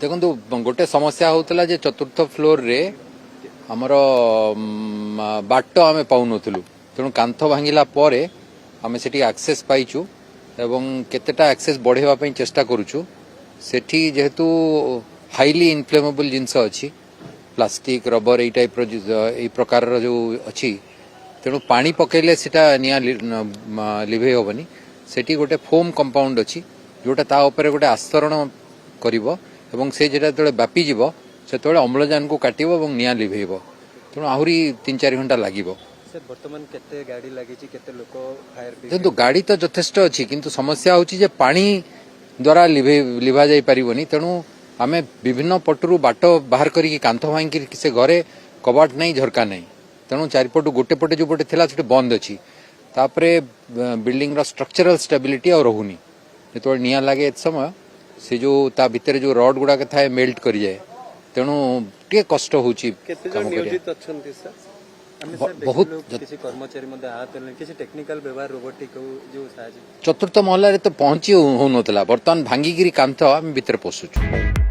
देखो गोटे समस्या होता जे चतुर्थ फ्लोर रे आमर बाट आम पाऊन तेणु कांथ भांगिला परे आम से एक्सेस पाइचु एवं केतेटा एक्सेस बढ़ेवा चेष्टा करूछु सेठी जेहेतु हाईली इनफ्लेमेबल जिनस अच्छी प्लास्टिक रबर यही टाइप प्रकार जो अच्छी तेणु पानी पकेले सेटा निया लिभे हेबनी सेठी गोटे फोम कंपाउंड अच्छी जोटा ता ऊपर गोटे आस्तरण करिवो एवं से जेटा जो व्यापी जीव से अम्लजान को काटिबो एवं निया लिभेब तेणु आहरी 3-4 घंटा लागिबो। बर्तमान केते गाड़ी लागी केते लोक फायर देखो गाड़ी तो यथेष्ट अच्छी किंतु समस्या होची जे पानी द्वारा लिभा जाई परिबनी तेणु आमे विभिन्न पटरू बाट बाहर करिकी कांथ भांगी से घरे कबाट नहीं झरका नहीं तेणु चारिपटू गोटे पटे जो पटे थिला सेटे बंद अच्छी तापरे बिल्डिंग रो स्ट्रक्चरल स्टेबिलिटी और रहुनी जो निया लगे समय से जो ता भितर जो रड गुड़ा थाए मेल्ट कर जाए तेणु टे कष्ट होची बहुत किसी कर्मचारी मध्ये आहत होले किसी टेक्निकल व्यवहार रोबोटिक जो साहाय्य चतुर्थ महला रे तो पहुंची हो नतला बर्तमान भांगी गिरी कांथ आम भितर पशुछु।